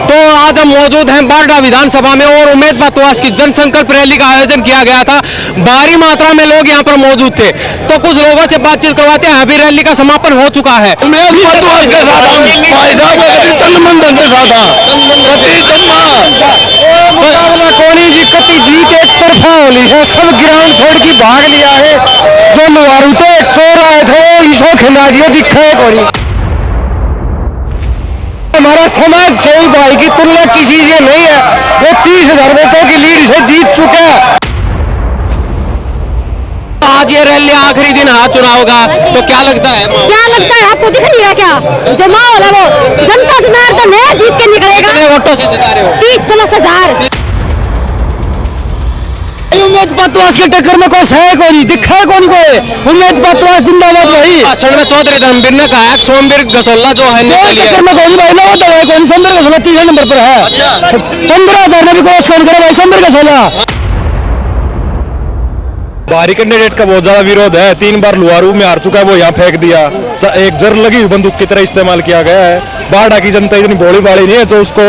तो आज हम मौजूद हैं बारडा विधानसभा में और उम्मेद बतवास की जनसंकल्प रैली का आयोजन किया गया था। भारी मात्रा में लोग यहां पर मौजूद थे, तो कुछ लोगों से बातचीत करवाते हैं। अभी रैली का समापन हो चुका है। उम्मेद बतवास के साथ हम भाई साहब तन मन धन के साथ मुकाबला कोनी जी कति जीत एक तरफा होली है। सब ग्राउंड छोड़ के भाग लिया है। जो लुहारू तो एक चोर आए थे वो इसो खिला दिया दिखा है कोनी। हमारा समाज सेवी भाई की तुलना किसी से नहीं है। वो 30,000 वोटों की लीड से जीत चुका है। आज ये रैली आखिरी दिन है चुनाव का, तो क्या लगता है? आपको दिख नहीं रहा क्या? जो माहौल है वो जनता जनार्दन है, जीत के निकलेगा। कितने वोटों से जिता रहे हो? 30+1000। उम्मेद बतवास के टक्कर में कोई है कोई दिखा है कौन कोई। उम्मेद बतवास जिंदाबाद भाई। भाषण में चौधरी धर्मवीर ने कहा है सोमवीर गसोला जो है टक्कर में कोई भाई ना होता है कौन। सोमवीर गसोला 3 नंबर पर है। 15,000 ने भी क्रॉस कौन करे भाई सोमवीर गसोला। बाहरी कैंडिडेट का बहुत ज्यादा विरोध है। 3 बार लुहारू में हार चुका है, वो यहाँ फेंक दिया। एक जर लगी हुई बंदूक की तरह इस्तेमाल किया गया है। बारडा की जनता इतनी भोली भाली नहीं है जो उसको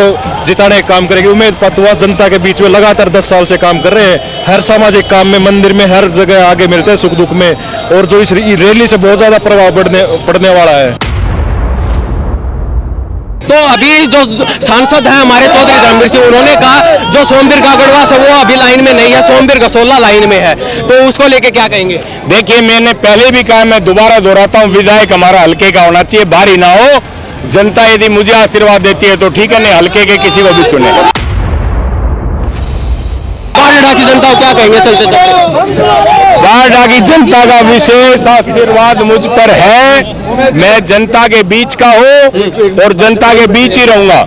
जिताने का काम करेगी। उम्मेद बतवास जनता के बीच में लगातार 10 साल से काम कर रहे हैं। हर सामाजिक काम में, मंदिर में, हर जगह आगे मिलते हैं सुख दुख में। और जो इस रैली से बहुत ज्यादा प्रभाव पड़ने वाला है। तो अभी जो सांसद हैं हमारे चौधरी धर्मवीर सिंह, उन्होंने कहा जो सोमवीर गागड़वास है वो अभी लाइन में नहीं है, सोमवीर गसोला लाइन में है। तो उसको लेके क्या कहेंगे? देखिए, मैंने पहले भी कहा, मैं दोबारा दोहराता हूँ, विधायक हमारा हल्के का होना चाहिए, भारी ना हो। जनता यदि मुझे आशीर्वाद देती है तो ठीक है, नहीं हल्के के किसी को भी चुने। बारडा की जनता को क्या कहेंगे चलते चलते? बारडा की जनता का विशेष आशीर्वाद मुझ पर है। मैं जनता के बीच का हूँ और जनता के बीच ही रहूंगा।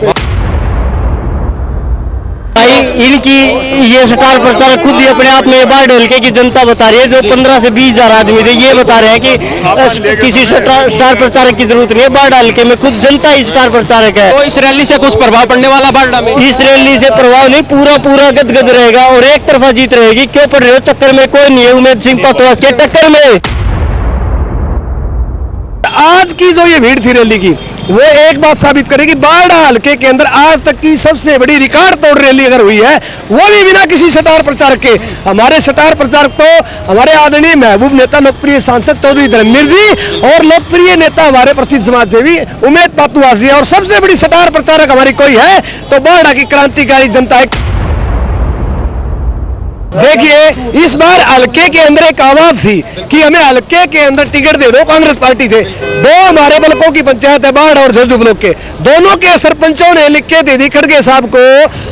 इनकी ये स्टार प्रचारक खुद ही अपने आप में बारडा हल्के की जनता बता रही है। जो 15 से 20,000 आदमी थे ये बता रहे हैं कि किसी स्टार प्रचारक की जरूरत नहीं है। बारडा हल्के में खुद जनता ही स्टार प्रचारक है। तो इस रैली से कुछ प्रभाव पड़ने वाला बारडा में? इस रैली से प्रभाव नहीं, पूरा गदगद रहेगा और एक तरफा जीत रहेगी। क्यों पड़ रहे हो चक्कर में? कोई नहीं है उम्मेद सिंह बतवास के टक्कर में। आज की जो ये भीड़ थी रैली की, वो एक बात साबित करेगी, बारडा हल्के के अंदर आज तक की सबसे बड़ी रिकॉर्ड तोड़ रैली अगर हुई है, वो भी बिना किसी स्टार प्रचारक के। हमारे स्टार प्रचारक तो हमारे आदरणीय महबूब नेता लोकप्रिय सांसद चौधरी धर्मवीर जी और लोकप्रिय नेता हमारे प्रसिद्ध समाज सेवी उम्मेद बतवास जी। और सबसे बड़ी स्टार प्रचारक हमारी कोई है तो बारडा की क्रांतिकारी जनता है। देखिए, इस बार हल्के के अंदर एक आवाज थी कि हमें हल्के के अंदर टिकट दे दो। कांग्रेस पार्टी थे, 2 हमारे ब्लॉकों की पंचायत है बारडा और झज्जू ब्लॉक के, दोनों के सरपंचों ने लिख के दे दी खड़गे साहब को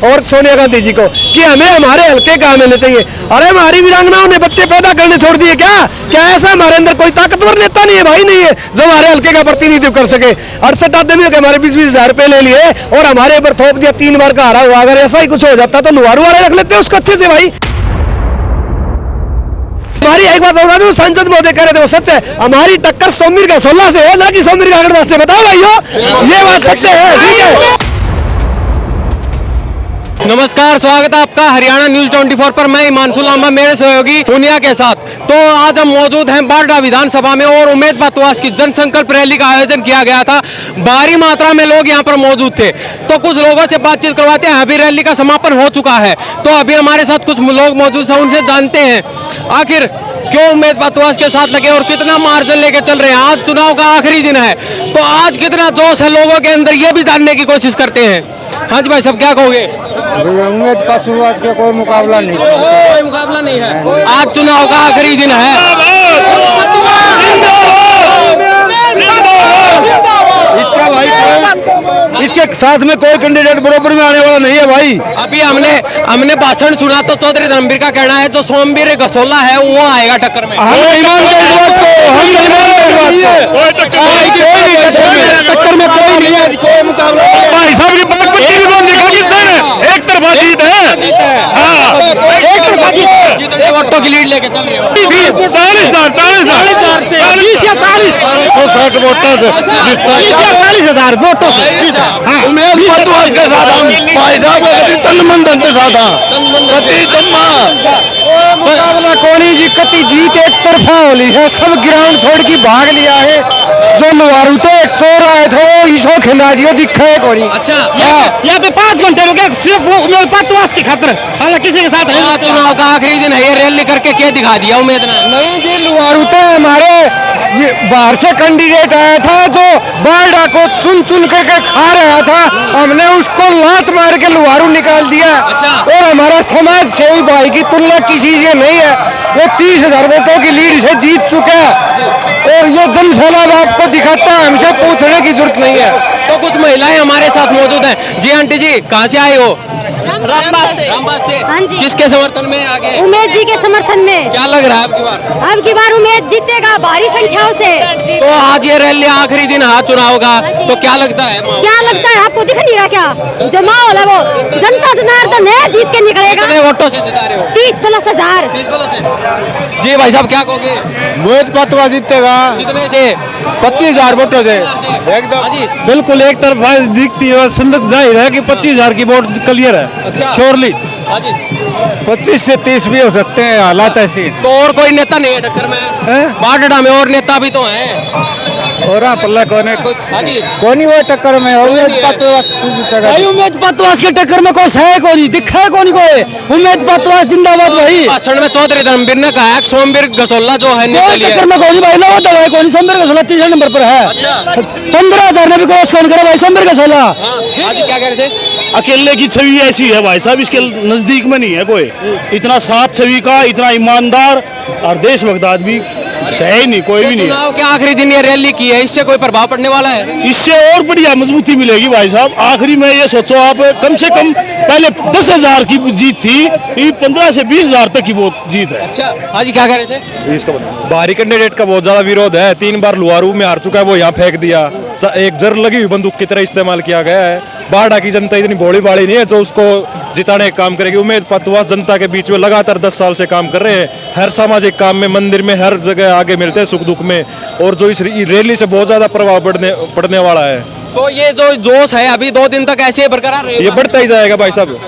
और सोनिया गांधी जी को कि हमें हमारे हल्के का मिलना चाहिए। अरे हमारी वीरांगनाओं ने बच्चे पैदा करने छोड़ दिए क्या ऐसा हमारे अंदर कोई ताकतवर नेता नहीं है भाई? नहीं है जो हमारे हल्के का प्रतिनिधित्व कर सके। 68 आदमियों के हमारे 20-20 रुपए ले लिए और हमारे ऊपर थोप दिया 3 बार का हारा हुआ। अगर ऐसा ही कुछ हो जाता तो लुहारू वाले रख लेते उसको अच्छे से भाई। हमारी एक बात होगा जो सांसद महोदय कह रहे थे वो सच है, हमारी टक्कर सोमवीर गसोला से है ना कि सोमवीर गागड़वास से। बताओ भाइयों, ये बात सत्य है। ठीक है, नमस्कार, स्वागत है आपका हरियाणा न्यूज 24 पर। मैं हिमांशु लांबा मेरे सहयोगी पुनिया के साथ। तो आज हम मौजूद हैं बारडा विधानसभा में और उम्मेद बतवास की जनसंकल्प रैली का आयोजन किया गया था। भारी मात्रा में लोग यहां पर मौजूद थे, तो कुछ लोगों से बातचीत करवाते हैं। अभी रैली का समापन हो चुका है, तो अभी हमारे साथ कुछ लोग मौजूद हैं, उनसे जानते हैं आखिर क्यों उम्मेद बतवास के साथ लगे और कितना मार्जिन लेके चल रहे हैं। आज चुनाव का आखिरी दिन है, तो आज कितना जोश है लोगों के अंदर ये भी जानने की कोशिश करते हैं। हाँ जी भाई, सब क्या कहोगे? उम्मेद का शुरुआत का कोई मुकाबला नहीं, कोई मुकाबला नहीं है। आज चुनाव का आखिरी दिन है। इसका भाई इसके साथ में कोई कैंडिडेट बराबर में आने वाला नहीं है भाई। अभी हमने भाषण सुना तो चौधरी धर्मवीर का कहना है जो सोमवीर गसोला है वो आएगा टक्कर में। हम नहीं मानते इस बात को, हम नहीं मानते इस बात को। टक्कर में कोई नहीं है, कोई मुकाबला भाई साहब की बात को टीवी में देखा कि सर एक तरफा जीत है। हाँ, एक तरफा जीत है। जितने वोटों की लीड लेके चल रहे हो? 40,000 से 20 या 40 160 वोटों से 40,000 वोटों से। उम्मेद बतवास के साथ हम भाई साहब तन मन धन के साथ मुकाबला कोनी जी कति जीत एक तरफा होली है, सब ग्राउंड छोड़ के भाग लिया है। जो लुहारू तो एक चोर आए थे वो ईशो खिला दियो दिखा है कोनी। अच्छा यहाँ पे 5 घंटे रुके सिर्फ उमेद पातवास की खातिर, हालांकि किसी के साथ नहीं। चुनाव का आखिरी दिन है, ये रैली करके क्या दिखा दिया उमेद ने? नहीं जी, लुहारू तो हमारे बाहर से कैंडिडेट आया था जो बारडा को चुन चुन करके खा रहा था, हमने उसको लात मार के लुहारू निकाल दिया। और हमारा समाज सेवी भाई की तुलना किसी से नहीं है, वो 30,000 वोटों की लीड से जीत चुका है और ये जन सैलाब आपको दिखाता है, हमसे पूछने की जरूरत नहीं है। तो कुछ महिलाएं हमारे साथ मौजूद हैं। जी आंटी जी, कहाँ से आए हो? रामबाग से। रामबाग से। हाँ जी। किसके समर्थन में आगे? उमेद जी के समर्थन में। क्या लग रहा है आपकी बार? अब की बार उमेद जीतेगा भारी संख्याओं से। तो आज ये रैली आखिरी दिन है चुनाव का, तो क्या लगता है? क्या लगता है आपको, दिख नहीं रहा क्या? जो माहौल है वो जनता जनार्दन है, जीत के निकलेगा। कितने वोटों से जिता रहे हो? 30+1000। 30+1000। जी भाई साहब, क्या कहोगे? उमेद पातवा जीतेगा कितने से? 25,000 वोटों से एकदम। हाँ जी, बिल्कुल एक तरफा दिखती है, संदक जाहिर है कि 25,000 की वोट क्लियर है। अच्छा। श्योरली हाँ जी। 25 से 30 भी हो सकते हैं, हालात ऐसी। तो और कोई नेता नहीं है टक्कर में? बारडा में और नेता भी तो हैं। और पल्ला कौन कुछ हाँ जी, कौन वो टक्कर में उमेद पातवा से जीतेगा। उमेद पातवास के टक्कर में कोई है कोई, दिखा है कोई कोई। उमेद पातवास जिंदाबाद भाई। भाषण में चौधरी धर्मवीर ने कहा है सोमवीर गसोला जो है कोई टक्कर में कोई भाई ना दवाई कोई, सोमवीर का 16 तीसरे नंबर पर है। 15,000 ने भी क्रॉस कौन करा भाई, सोमवीर का 16। हाँ जी, क्या कह रहे थे? अकेले की छवि ऐसी है भाई साहब, इसके नजदीक में नहीं है कोई। इतना साफ छवि का, इतना ईमानदार और देशभक्त आदमी है ही नहीं, कोई भी नहीं है। चुनाव के आखिरी दिन ये रैली की है, इससे कोई प्रभाव पड़ने वाला है? इससे और बढ़िया मजबूती मिलेगी भाई साहब। आखिरी में ये सोचो आप, कम से कम पहले 10,000 की जीत थी, ये 15 से 20,000 तक की वो जीत है। अच्छा, हाँ जी, क्या कह रहे थे? बाहरी कैंडिडेट का बहुत ज्यादा विरोध है। 3 बार लुहारू में हार चुका है, वो यहाँ फेंक दिया। एक जर लगी हुई बंदूक की तरह इस्तेमाल किया गया है। बारडा की जनता इतनी भोली भाली नहीं है जो उसको जिताने का काम करेगी। उमेद पातवास जनता के बीच में लगातार 10 साल से काम कर रहे हैं, हर सामाजिक काम में, मंदिर में, हर जगह आगे मिलते हैं सुख दुख में, और जो इस रैली से बहुत ज्यादा प्रभाव पड़ने वाला है। तो ये जो जोश है अभी 2 दिन तक ऐसे ही बरकरार रहेगा? ये बढ़ता ही जाएगा भाई साहब,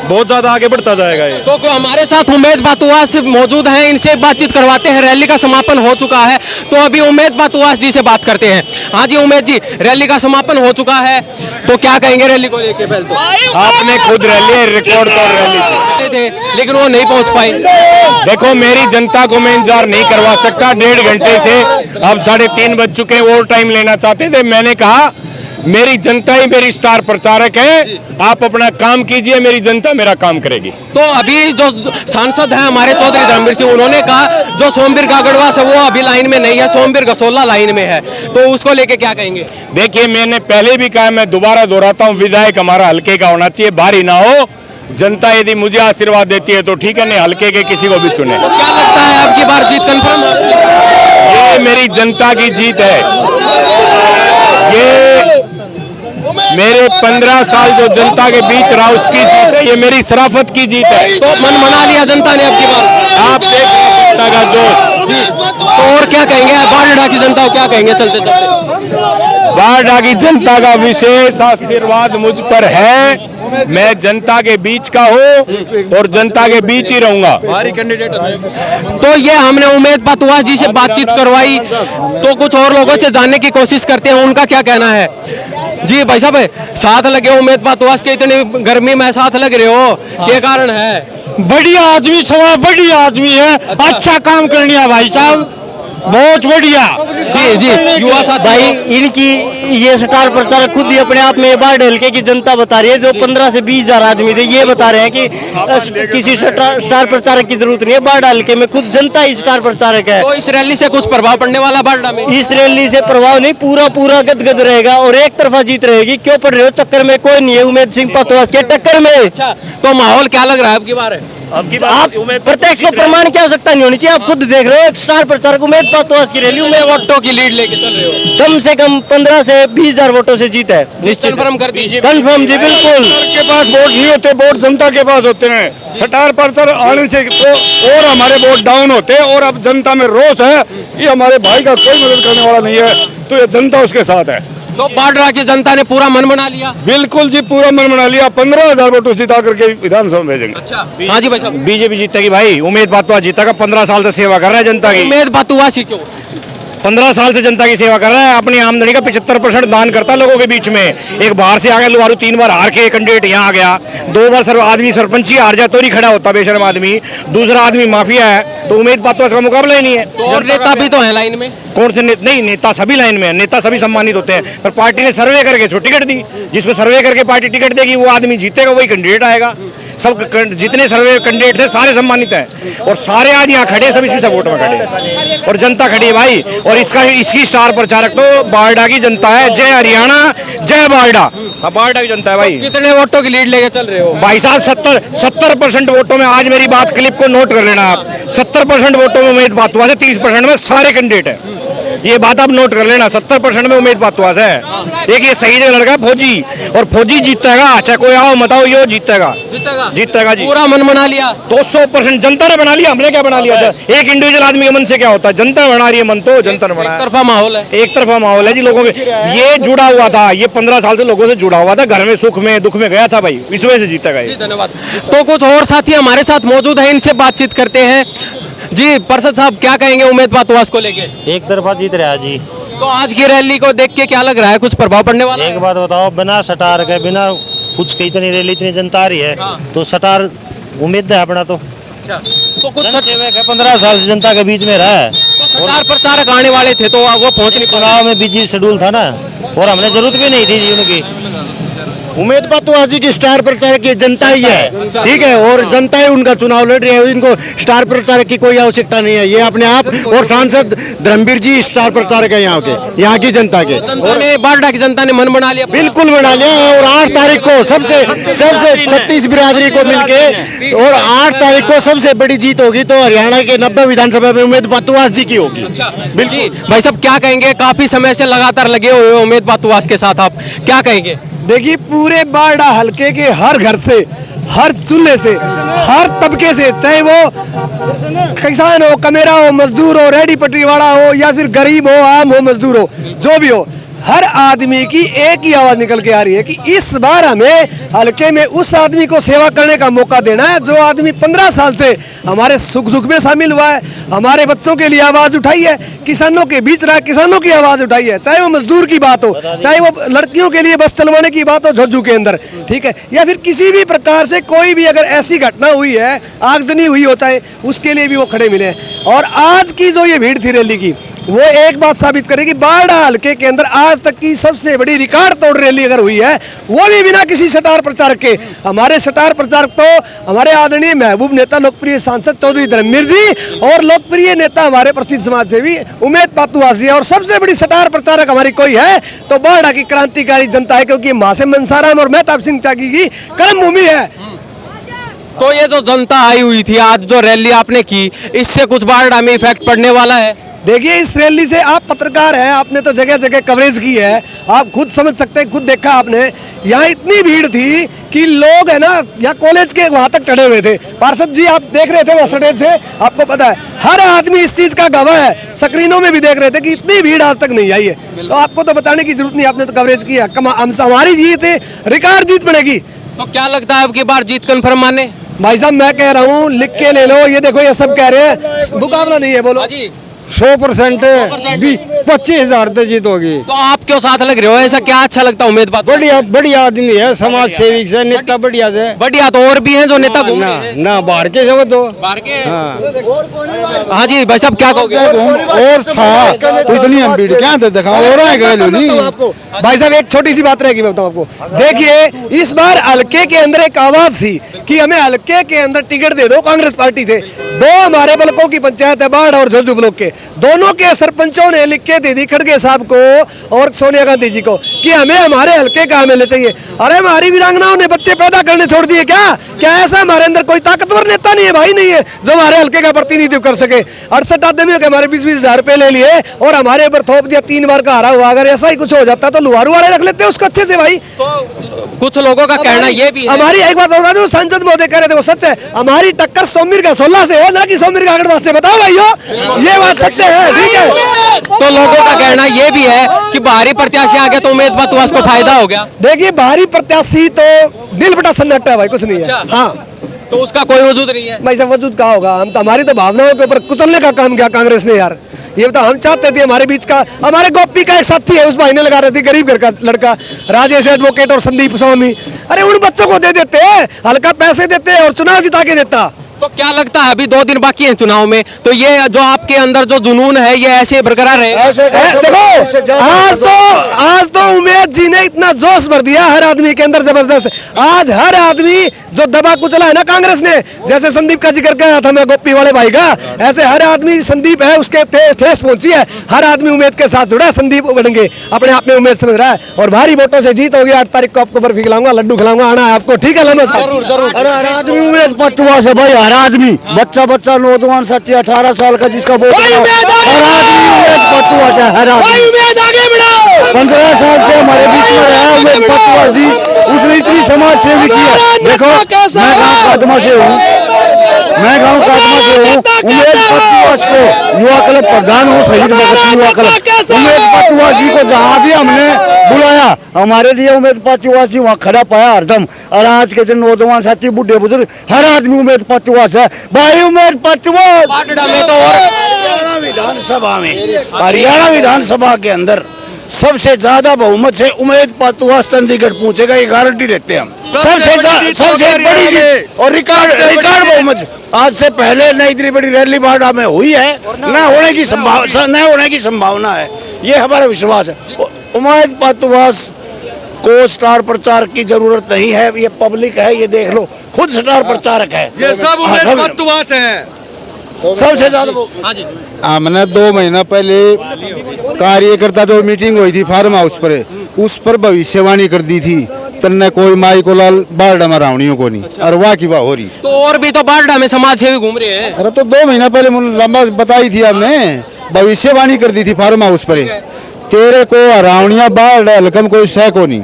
बहुत ज्यादा आगे बढ़ता जाएगा ये। तो हमारे साथ उमेद पातवास मौजूद हैं, इनसे बातचीत करवाते हैं। रैली का समापन हो चुका है, तो अभी उमेद पातवास जी से बात करते हैं। हाँ जी उमेद जी, रैली का समापन हो चुका है, तो क्या कहेंगे रैली को लेके? पहले तो आपने खुद रैली रिकॉर्ड तोड़ रैली थे, लेकिन वो नहीं पहुंच पाई। देखो, मेरी जनता को मैं इंतजार नहीं करवा सकता 1.5 घंटे से। अब 3:30 बज चुके हैं, और टाइम लेना चाहते थे। मैंने कहा मेरी जनता ही मेरी स्टार प्रचारक है, आप अपना काम कीजिए, मेरी जनता मेरा काम करेगी। तो अभी जो सांसद हैं हमारे चौधरी धर्मवीर सिंह, उन्होंने कहा जो सोमवीर गागड़वास है वो अभी लाइन में नहीं है, सोमवीर गसोला लाइन में है, तो उसको लेके क्या कहेंगे? देखिए, मैंने पहले भी कहा, मैं दोबारा दोहराता हूँ, विधायक हमारा हल्के का होना चाहिए, भारी ना हो। जनता यदि मुझे आशीर्वाद देती है तो ठीक है, नहीं हल्के के किसी को भी चुने। तो क्या लगता है आपकी बार जीत कंफर्म? ये मेरी जनता की जीत है, ये मेरे 15 साल जो जनता के बीच रहा उसकी जीत है, ये मेरी शराफत की जीत है। तो मन मना लिया जनता ने आपकी बार? आप देख जनता का जोश जी, तो और क्या कहेंगे बारडा की जनता को, क्या कहेंगे चलते चलते? बारडा की जनता का विशेष आशीर्वाद मुझ पर है, मैं जनता के बीच का हूँ और जनता के बीच ही रहूंगा। भारी कैंडिडेट। तो ये हमने उमेद पातवास जी से बातचीत करवाई, तो कुछ और लोगों से जानने की कोशिश करते हैं उनका क्या कहना है। जी भाई साहब, साथ लगे उमेद पातवास के, इतनी गर्मी में साथ लग रहे हो, क्या कारण है? बढ़िया आदमी, सवा बढ़िया आदमी है, अच्छा काम करनी है भाई साहब, बहुत बढ़िया। जी जी, युवा साथ भाई इनकी ये स्टार प्रचारक खुद ही अपने आप में बार ढलके की जनता बता रही है। जो 15 से 20,000 आदमी थे ये बता रहे हैं कि किसी स्टार प्रचारक की जरूरत नहीं है, बार ढलके में खुद जनता ही स्टार प्रचारक है। तो इस रैली से कुछ प्रभाव पड़ने वाला बारडा में? इस रैली से प्रभाव नहीं, पूरा गदगद रहेगा और एक तरफा जीत रहेगी। क्यों पड़ रहे हो चक्कर में? कोई नहीं है उमेद सिंह पातवास के टक्कर में। अच्छा, तो माहौल क्या लग रहा है आपकी बार? आप प्रत्यक्ष को प्रमाण की आवश्यकता नहीं होनी चाहिए, आप खुद देख रहे हो, एक स्टार प्रचारक उमेद पातवास की रैली में वोटों की लीड लेके चल रहे हो? कम से कम 15 से 20,000 वोटों से जीत है। कंफर्म कर दीजिए। कंफर्म जी, बिल्कुल। के पास वोट नहीं होते, वोट जनता के पास होते हैं। स्टार प्रचार आने से तो और हमारे वोट डाउन होते हैं, और अब जनता में रोष है, ये हमारे भाई का कोई मदद करने वाला नहीं है, तो ये जनता उसके साथ है। तो बाढ़ की जनता ने पूरा मन बना लिया। बिल्कुल जी, पूरा मन बना लिया। 15,000 वोटों जिता करके विधानसभा में भेजेंगे। अच्छा, हाँ जी भाई साहब। बीजेपी जीतेगी भाई, उमेद पातुआ जीतेगा। 15 साल से सेवा कर रहा है जनता की। उमेद पातुआसी क्यों? 15 साल से जनता की सेवा कर रहा है। अपनी आमदनी का 75% दान करता है लोगों के बीच में। एक बाहर से आ गया लुहारू, 3 बार हार के कैंडिडेट यहाँ आ गया। 2 बार आदमी सरपंच ही हार जाए तो नहीं खड़ा होता बेशर्म आदमी। दूसरा आदमी माफिया है, तो उमेद पातुआ का मुकाबला ही नहीं है। तो और नेता भी तो है लाइन में। कौन से नहीं, नेता सभी लाइन में है, नेता सभी सम्मानित होते हैं, पर पार्टी ने सर्वे करके इसको टिकट दी। जिसको सर्वे करके पार्टी टिकट देगी वो आदमी जीतेगा, वही कैंडिडेट आएगा। सब जितने सर्वे कैंडिडेट थे सारे सम्मानित हैं, और सारे आज यहाँ खड़े, सब इसकी सपोर्ट में खड़े हैं। और जनता खड़ी है भाई। और इसकी स्टार प्रचारक तो बारडा की जनता है। जय हरियाणा, जय बारडा। हाँ, बारडा की जनता है भाई। कितने वोटों की लीड लेके चल रहे हो भाई साहब? 70% वोटों में, आज मेरी बात क्लिप को नोट कर लेना आप, 70% वोटों में उमेद पातुआ से, 30% में सारे कैंडिडेट है। ये बात आप नोट कर लेना, 70% में उमेद पातुआ से है। एक ये सही लड़का फौजी, और फौजी जीतेगा, चाहे कोई आओ मत आओ, ये जीतेगा। जीतेगा जी। पूरा मन बना लिया। 200% जनता ने बना लिया, हमने क्या बना लिया था? एक इंडिविजुअल आदमी के मन से क्या होता है? जनता बना रही है मन, तो जनता ने बनाया। एक तरफा माहौल है। एक तरफा माहौल है जी लोगों के। ये जुड़ा हुआ था, ये 15 साल से लोगों से जुड़ा हुआ था, घर में सुख में दुख में गया था भाई, इस वजह से जीतेगा ये। धन्यवाद। तो कुछ और साथी हमारे साथ मौजूद है, इनसे बातचीत करते हैं। जी पार्षद साहब, क्या कहेंगे उमेद पातुआ को लेके? एक तरफा जीत रहा है जी। तो आज की रैली को देख के क्या लग रहा है, कुछ प्रभाव पड़ने वाला है? एक बात बताओ, बिना सटार के, बिना कुछ के इतनी रैली, इतनी जनता आ रही है, तो सटार उम्मीद है अपना। तो अच्छा, तो कुछ जनसेवक है, 15 साल से जनता के बीच में रहा है। सरकार प्रचारक आने वाले थे तो वो पहुंच नहीं पाए। चुनाव में बिजी शेड्यूल था ना, और हमने जरूरत भी नहीं थी जी उनकी। उमेद पातुआ जी की स्टार प्रचारक की जनता ही है, ठीक है, और जनता ही उनका चुनाव लड़ रही है। इनको स्टार प्रचारक की कोई आवश्यकता नहीं है, ये अपने आप। और सांसद धर्मवीर जी स्टार प्रचारक है यहाँ के, यहाँ की जनता के। जनता ने, बारडा की जनता ने मन बना लिया। बिल्कुल बना लिया। और 8 तारीख को सबसे 36 बिरादरी को मिलके, और 8 तारीख को सबसे बड़ी जीत होगी तो हरियाणा के 90 विधानसभा में उमेद पातुआ जी की होगी। बिल्कुल भाई साहब, क्या कहेंगे? काफी समय से लगातार लगे हुए हो उमेद पातुआ के साथ, आप क्या कहेंगे? देखिए, पूरे बारडा हलके के हर घर से, हर चूल्हे से, हर तबके से, चाहे वो किसान हो, कमेरा हो, मजदूर हो, रेडी पटरी वाला हो, या फिर गरीब हो, आम हो, मजदूर हो, जो भी हो, हर आदमी की एक ही आवाज निकल के आ रही है कि इस बार हमें हलके में उस आदमी को सेवा करने का मौका देना है जो आदमी 15 साल से हमारे सुख दुख में शामिल हुआ है, हमारे बच्चों के लिए आवाज उठाई है, किसानों के बीच रहा, किसानों की आवाज उठाई है, चाहे वो मजदूर की बात हो, चाहे वो लड़कियों के लिए बस चलवाने की बात हो झज्जू के अंदर, ठीक है, या फिर किसी भी प्रकार से कोई भी अगर ऐसी घटना हुई है, आगजनी हुई हो, चाहे उसके लिए भी वो खड़े मिले हैं। और आज की जो ये भीड़ थी रैली की, वो एक बात साबित करेगी, बारडा हलके के अंदर आज तक की सबसे बड़ी रिकॉर्ड तोड़ रैली अगर हुई है, वो भी बिना किसी स्टार प्रचारक के। हमारे स्टार प्रचारक तो हमारे आदरणीय महबूब नेता, लोकप्रिय सांसद चौधरी धर्मवीर जी, और लोकप्रिय नेता हमारे प्रसिद्ध समाज सेवी उमेद पातुआ जी, और सबसे बड़ी स्टार प्रचारक हमारी कोई है तो बारडा की क्रांतिकारी जनता है, क्योंकि माँ से मनसाराम और मेहताब सिंह चाकी की कर्म भूमि है। तो ये जो जनता आई हुई थी, आज जो रैली आपने की, इससे कुछ बारडा में इफेक्ट पड़ने वाला है? देखिए, इस रैली से आप पत्रकार हैं, आपने तो जगह जगह कवरेज की है, आप खुद समझ सकते हैं, खुद देखा आपने। यहाँ इतनी भीड़ थी कि लोग है ना, यहाँ कॉलेज के वहाँ तक चढ़े हुए थे। पार्षद जी आप देख रहे थे वो स्टेज से, आपको पता है हर आदमी इस चीज का गवाह है, स्क्रीनों में भी देख रहे थे कि इतनी भीड़ आज तक नहीं आई है। तो आपको तो बताने की जरूरत नहीं, आपने तो कवरेज किया। हमारी जीत है, रिकॉर्ड जीत बनेगी। तो क्या लगता है अब की बार जीत कन्फर्म माने? भाई साहब मैं कह रहा हूँ, लिख के ले लो, ये देखो ये सब कह रहे हैं, मुकाबला नहीं है। बोलो जी। 100% 25,000 तो जीत होगी। तो आप क्यों साथ लग रहे हो? ऐसा क्या अच्छा लगता है उमेद पातुआ? बढ़िया बढ़िया आदमी है, समाज सेवी से, नेता बढ़िया से। बढ़िया। तो और भी हैं जो नेता घूम रहे हैं? ना बाहर के सब तो बाहर के। हाँ। हाँ जी भाई साहब, क्या कहोगे? और था तो इतनी हम भीड़ क्या देखा और आपको भाई साहब एक छोटी सी बात रहेगी, मैं बताऊं आपको। देखिए, इस बार हलके के अंदर एक आवाज थी कि हमें हलके के अंदर टिकट दे दो, कांग्रेस पार्टी थे। 2 हमारे ब्लॉकों की पंचायत है, बाढ़ और झज्जू ब्लॉक के, दोनों के सरपंचों ने लिख के दे दी खड़गे साहब को और सोनिया गांधी जी को कि हमें हमारे हलके का एमएलए चाहिए। अरे हमारी वीरांगनाओं ने बच्चे पैदा करने छोड़ दिए क्या ऐसा हमारे अंदर कोई ताकतवर नेता नहीं है भाई? नहीं है जो हमारे हलके का प्रतिनिधित्व कर सके। 68 आदमियों के हमारे 20-20 हजार रुपए ले लिए और हमारे ऊपर थोप दिया, 3 बार का हारा हुआ। अगर ऐसा ही कुछ हो जाता तो लुहारू वाले रख लेते उसको अच्छे से भाई। तो कुछ लोगों का कहना ये भी है, हमारी एक बात होगा, जो सांसद महोदय कह रहे थे वो सच है, हमारी टक्कर सोमवीर का 16 से हो ना कि सौमिर गागड़ वास्ते, बताओ भाइयों, ये बात सत्य है, ठीक है। तो लोगों का कहना ये भी है कि बाहरी प्रत्याशी आ गया तो उमेद बतवास को फायदा हो गया। देखिए बाहरी प्रत्याशी तो दिल बटा सन्नाटा है भाई, कुछ नहीं है। अच्छा। हाँ तो उसका कोई वजूद नहीं है भाई साहब, वजूद कहाँ होगा, हम तो हमारी तो भावनाओं के ऊपर कुचलने का काम किया कांग्रेस ने यार। ये बता, हम चाहते थे हमारे बीच का, हमारे गोपी का एक साथी है, उस भाई ने लगा रही थी, गरीब घर का लड़का राजेश एडवोकेट और संदीप स्वामी, अरे उन बच्चों को दे देते, हल्का पैसे देते और चुनाव जिता के देता। तो क्या लगता है अभी 2 दिन बाकी हैं चुनाव में, तो ये जो आपके अंदर जो जुनून है ये ऐसे बरकरार है? देखो आज तो उमेद जी ने इतना जोश भर दिया हर आदमी के अंदर, जबरदस्त। आज हर आदमी जो दबा कुचला है ना कांग्रेस ने, जैसे संदीप का जिक्र किया था मैं गोपी वाले भाई का, ऐसे हर आदमी संदीप है उसके ठेस पहुंची है, हर आदमी उमेद के साथ जुड़ा है। संदीप बनेंगे अपने आप में उमेद समझ रहा है और भारी वोटों से जीत होगी। 8 तारीख को आपको बर्फी खिलाऊंगा, लड्डू खिलाऊंगा, आना है आपको, ठीक है? अरे हर आदमी उमेद बतवास है भाई, हर आदमी, बच्चा बच्चा नौजवान साथी 18 साल का जिसका वोट हर आदमी उमेद बतवास है, हर आदमी। 15 साल से हमारे बीच में रहा उमेद बतवास जी, उसने इतनी समाज सेवी की है। देखो मैं गाँव कादमा से हूँ, उमेद बतवास को युवा क्लब प्रधान हूँ, शहीद भगत युवा क्लब। उमेद बतवास जी को जहाँ भी हमने बुलाया, हमारे लिए उमेद बतवास जी वहाँ खड़ा पाया हरदम। और आज के दिन नौजवान साथी, बूढ़े बुजुर्ग, हर आदमी उमेद बतवास है भाई, उमेद बतवास। हरियाणा विधानसभा के अंदर सबसे ज्यादा बहुमत से उमेद बतवास चंडीगढ़ पहुंचेगा, ये गारंटी लेते हैं हम। सबसे बड़ी और रिकॉर्ड बहुमत। आज से पहले न इतनी बड़ी रैली बाड़ा में हुई है, न होने की संभावना है, ये हमारा विश्वास है। उमेद बतवास को स्टार प्रचारक की जरूरत नहीं है, ये पब्लिक है, ये देख लो, खुद स्टार प्रचारक है, ये सब उमेद बतवास है सबसे ज्यादा। हाँ जी, हमने 2 महीना पहले कार्यकर्ता जो मीटिंग हुई थी फार्म हाउस पर, उस पर भविष्यवाणी कर दी थी, तन्ने कोई माई को लाल बारडा में रावणियों को नहीं। और वाह की वाह हो रही। तो और भी तो बारडा में समाज सेवी घूम रहे हैं। अरे तो 2 महीना पहले लंबा बताई थी हमने, भविष्यवाणी कर दी थी फार्म हाउस पर, तेरे को रावणिया बारडा हलकम कोई सह को नहीं।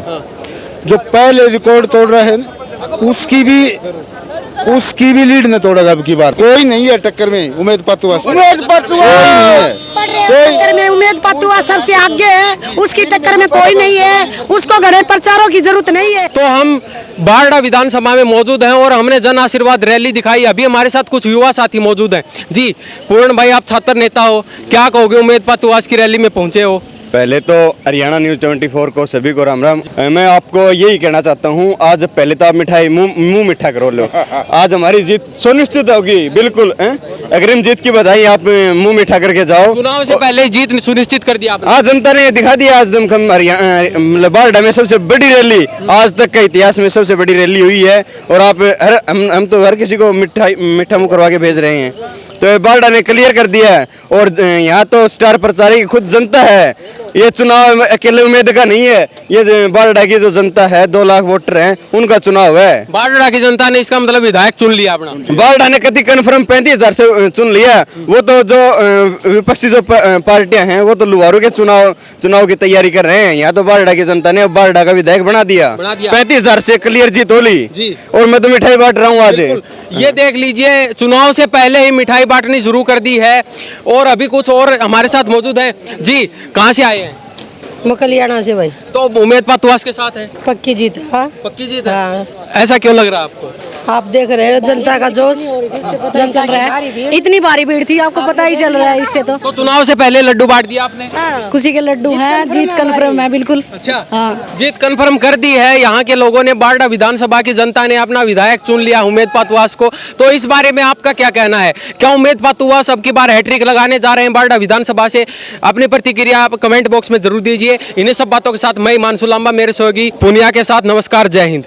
जो पहले रिकॉर्ड तोड़ रहे हैं उसकी भी लीड ने तोड़ा, अब की बार कोई नहीं है टक्कर में उमेद बतवास। टक्कर में उमेद बतवास सबसे आगे है, उसकी टक्कर में कोई नहीं है, उसको घरे प्रचारों की जरूरत नहीं है। तो हम बारडा विधानसभा में मौजूद हैं और हमने जन आशीर्वाद रैली दिखाई। अभी हमारे साथ कुछ युवा साथी मौजूद हैं। जी पूर्ण भाई, आप छात्र नेता हो, क्या कहोगे, उमेद बतवास की रैली में पहुंचे हो? पहले तो हरियाणा न्यूज़ 24 को सभी को राम राम। मैं आपको यही कहना चाहता हूँ, आज पहले तो आप मिठाई मुंह मीठा करो लो, आज हमारी जीत सुनिश्चित होगी बिल्कुल। अग्रिम जीत की बधाई, आप मुंह मीठा करके जाओ। चुनाव से पहले जीत सुनिश्चित कर दिया आपने। आज जनता ने दिखा दिया, आज दमखम हरियाणा बारडा में सबसे बड़ी रैली, आज तक का इतिहास में सबसे बड़ी रैली हुई है। और आप हम तो हर किसी को मीठा मुँह करवा के भेज रहे हैं, तो बारडा ने क्लियर कर दिया है। और यहाँ तो स्टार प्रचारक खुद जनता है, ये चुनाव अकेले उम्मीद का नहीं है, ये बारडा की जो जनता है, 2 लाख वोटर हैं, उनका चुनाव है। बारडा की जनता ने, इसका मतलब विधायक चुन लिया अपना। बारडा ने कति कन्फर्म 35,000 से चुन लिया। वो तो जो विपक्षी जो पार्टियां हैं वो तो लुहारू के चुनाव की तैयारी कर रहे हैं। यहाँ तो बारडा की जनता ने बारडा का विधायक बना दिया। 35,000 से क्लियर जीत हो ली। और मैं तो मिठाई बांट रहा हूँ आज। ये देख लीजिए, चुनाव से पहले ही मिठाई बांटनी शुरू कर दी है। और अभी कुछ और हमारे साथ मौजूद है। जी कहाँ से आए हैं? मकलियाना से भाई। तो उमेद बतवास के साथ है? पक्की जीत। हाँ पक्की जीत है। हाँ। ऐसा क्यों लग रहा है आपको? आप देख रहे हो जनता का जोश चल रहा है, इतनी भारी भीड़ थी, आपको पता ही चल रहा है इससे। तो चुनाव से पहले लड्डू बांट दिया आपने? खुशी के लड्डू हैं, जीत कन्फर्म है बिल्कुल। अच्छा, हाँ। जीत कन्फर्म कर दी है। यहाँ के लोगों ने, बारडा विधानसभा की जनता ने अपना विधायक चुन लिया उमेद बतवास को। तो इस बारे में आपका क्या कहना है? क्या उमेद बतवास अब की बार हैट्रिक लगाने जा रहे हैं बारडा विधानसभा से? अपनी प्रतिक्रिया आप कमेंट बॉक्स में जरूर दीजिए। इन्हीं सब बातों के साथ मैं मानसूल लांबा, मेरे सहयोगी पुनिया के साथ, नमस्कार, जय हिंद।